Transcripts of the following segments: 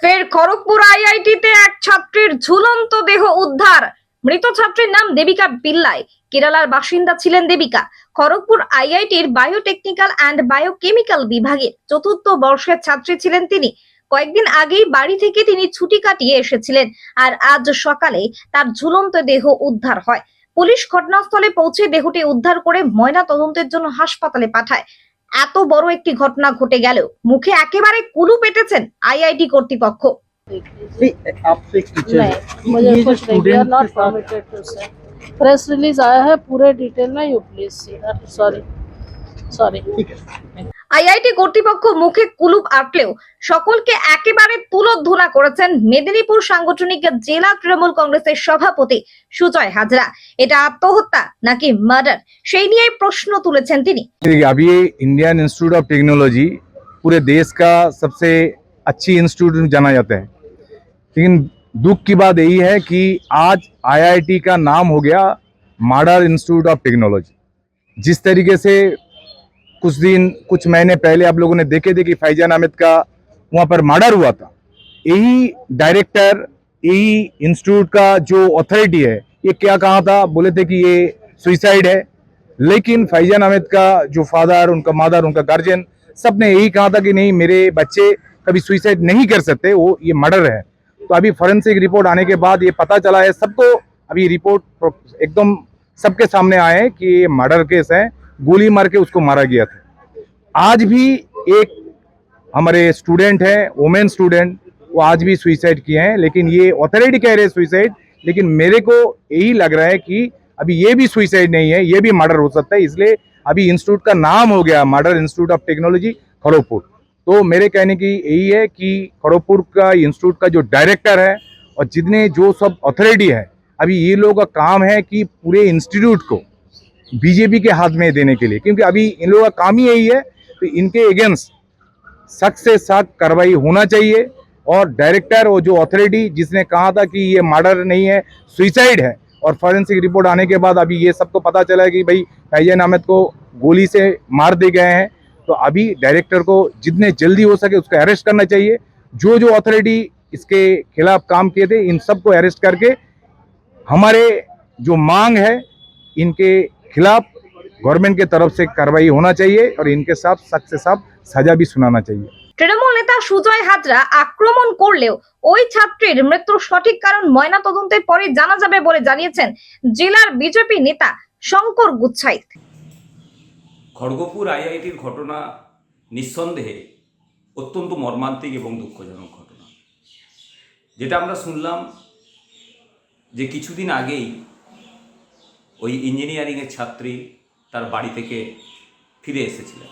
ফের খড়গপুর আইআইটিতে এক ছাত্রীর ঝুলন্ত দেহ উদ্ধার। মৃত ছাত্রীর নাম দেবিকা পিল্লাই। কেরালার বাসিন্দা ছিলেন দেবিকা। খড়গপুর আইআইটির বায়োটেকনিক্যাল অ্যান্ড বায়োকেমিক্যাল বিভাগের চতুর্থ বর্ষের ছাত্রী ছিলেন তিনি। কয়েকদিন আগেই বাড়ি থেকে তিনি ছুটি কাটিয়ে এসেছিলেন, আর আজ সকালে তার ঝুলন্ত দেহ উদ্ধার হয়। পুলিশ ঘটনাস্থলে পৌঁছে দেহটি উদ্ধার করে ময়না তদন্তের জন্য হাসপাতালে পাঠায়। এত বড় একটি ঘটনা ঘটে গেল মুখে একেবারে কুলু পেটেছেন আইআইটি কর্তৃপক্ষ। आपसे एक टीचर नहीं, मुझे कुछ नहीं, we are not permitted to say. Press release आया है पूरे डिटेल में, you please see that. Sorry ठीक है। আইআইটি কর্তৃপক্ষ মুখে কুলুপ আটলেও সকলকে একেবারে তুলোধনা করেছেন মেদিনীপুর সাংগঠনিক জেলা তৃণমূল কংগ্রেসের সভাপতি সুজয় হাজরা। এটা আত্মহত্যা নাকি মার্ডার, সেই নিয়ে প্রশ্ন তুলেছেন তিনি। अभी इंडियन इंस्टीट्यूट ऑफ टेक्नोलॉजी पूरे देश का सबसे अच्छी इंस्टीट्यूट जाना जाता है, लेकिन दुख की बात यही है कि आज आईआईटी का नाम हो गया मॉडर्न इंस्टीट्यूट ऑफ टेक्नोलॉजी। जिस तरीके से कुछ महीने पहले आप लोगों ने देखे थे कि फैजान अहमद का वहाँ पर मर्डर हुआ था, यही डायरेक्टर, यही इंस्टीट्यूट का जो अथॉरिटी है, ये क्या कहा था, बोले थे कि ये सुइसाइड है। लेकिन फैजान अहमद का जो फादर, उनका मदर, उनका गार्जियन, सब ने यही कहा था कि नहीं, मेरे बच्चे कभी सुइसाइड नहीं कर सकते, वो ये मर्डर है। तो अभी फॉरेंसिक रिपोर्ट आने के बाद ये पता चला है सबको, अभी रिपोर्ट एकदम सबके सामने आए हैं कि ये मर्डर केस है, गोली मार के उसको मारा गया था। आज भी एक हमारे स्टूडेंट हैं, वुमेन स्टूडेंट, वो आज भी सुइसाइड किए हैं, लेकिन ये अथॉरिटी कह रहे हैं सुइसाइड, लेकिन मेरे को यही लग रहा है कि अभी ये भी सुइसाइड नहीं है, ये भी मर्डर हो सकता है। इसलिए अभी इंस्टीट्यूट का नाम हो गया modern institute of technology Kharagpur. तो मेरे कहने की यही है कि खड़गपुर का इंस्टीट्यूट का जो डायरेक्टर है और जितने जो सब अथॉरिटी है, अभी ये लोगों का काम है कि पूरे इंस्टीट्यूट को बीजेपी के हाथ में देने के लिए, क्योंकि अभी इन लोगों का काम ही यही है। तो इनके अगेंस्ट सख्त से सख्त कार्रवाई होना चाहिए। और डायरेक्टर और जो अथॉरिटी जिसने कहा था कि ये मर्डर नहीं है, सुइसाइड है, और फॉरेंसिक रिपोर्ट आने के बाद अभी ये सबको पता चला है कि भाई फैजान अहमद को गोली से मार दिए गए हैं। तो अभी डायरेक्टर को जितने जल्दी हो सके उसको अरेस्ट करना चाहिए। जो अथॉरिटी इसके खिलाफ काम किए थे, इन सबको अरेस्ट करके हमारे जो मांग है, इनके खिलाफ गवर्नमेंट के तरफ से कार्रवाई होना चाहिए और इनके साथ सख्त से सख्त सजा भी सुनाना चाहिए। তৃণমূল নেতা সুজয় হাজরা আক্রমণ করলেও ওই ছাত্রীর মৃত্যুর সঠিক কারণ ময়না তদন্তের পরে জানা যাবে বলে জানিয়েছেন জেলার বিজেপি নেতা শঙ্কর গুচ্ছাইত। খড়গপুর আইআইটির ঘটনা নিঃসন্দেহে অত্যন্ত মর্মান্তিক এবং দুঃখজনক ঘটনা। যেটা আমরা শুনলাম যে কিছুদিন আগেই ওই ইঞ্জিনিয়ারিংয়ের ছাত্রী তার বাড়ি থেকে ফিরে এসেছিলেন,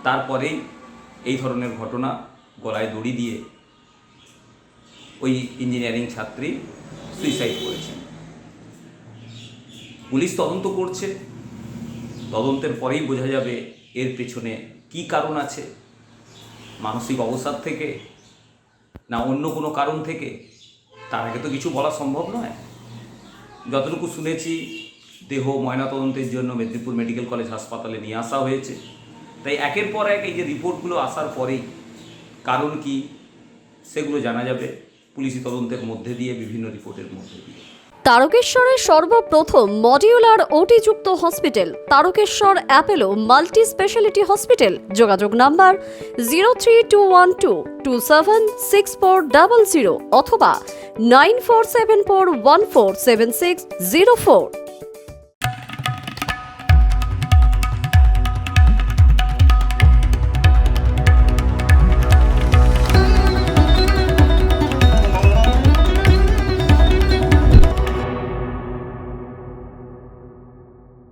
তারপরেই এই ধরনের ঘটনা, গলায় দড়ি দিয়ে ওই ইঞ্জিনিয়ারিং ছাত্রী সুইসাইড করেছেন। পুলিশ তদন্ত করছে, তদন্তের পরেই বোঝা যাবে এর পেছনে কী কারণ আছে, মানসিক অবসাদ থেকে না অন্য কোনো কারণ থেকে। তার আগে তো কিছু বলা সম্ভব নয়। যতটুকু শুনেছি, দেহ ময়নাতদন্তের জন্য মেদিনীপুর মেডিকেল কলেজ হাসপাতালে নিয়ে আসা হয়েছে। তাই একের পর এক এই যে রিপোর্টগুলো আসার পরেই কারণ কি সেগুলো জানা যাবে পুলিশি তদন্তের মধ্যে দিয়ে, বিভিন্ন রিপোর্টের মধ্যে দিয়ে। তারকেশ্বরের সর্বপ্রথম মডিউলার ওটি-যুক্ত hospital Tarakeswar Apollo multi speciality hospital. যোগাযোগ নাম্বার 03212276400 অথবা 9474147604।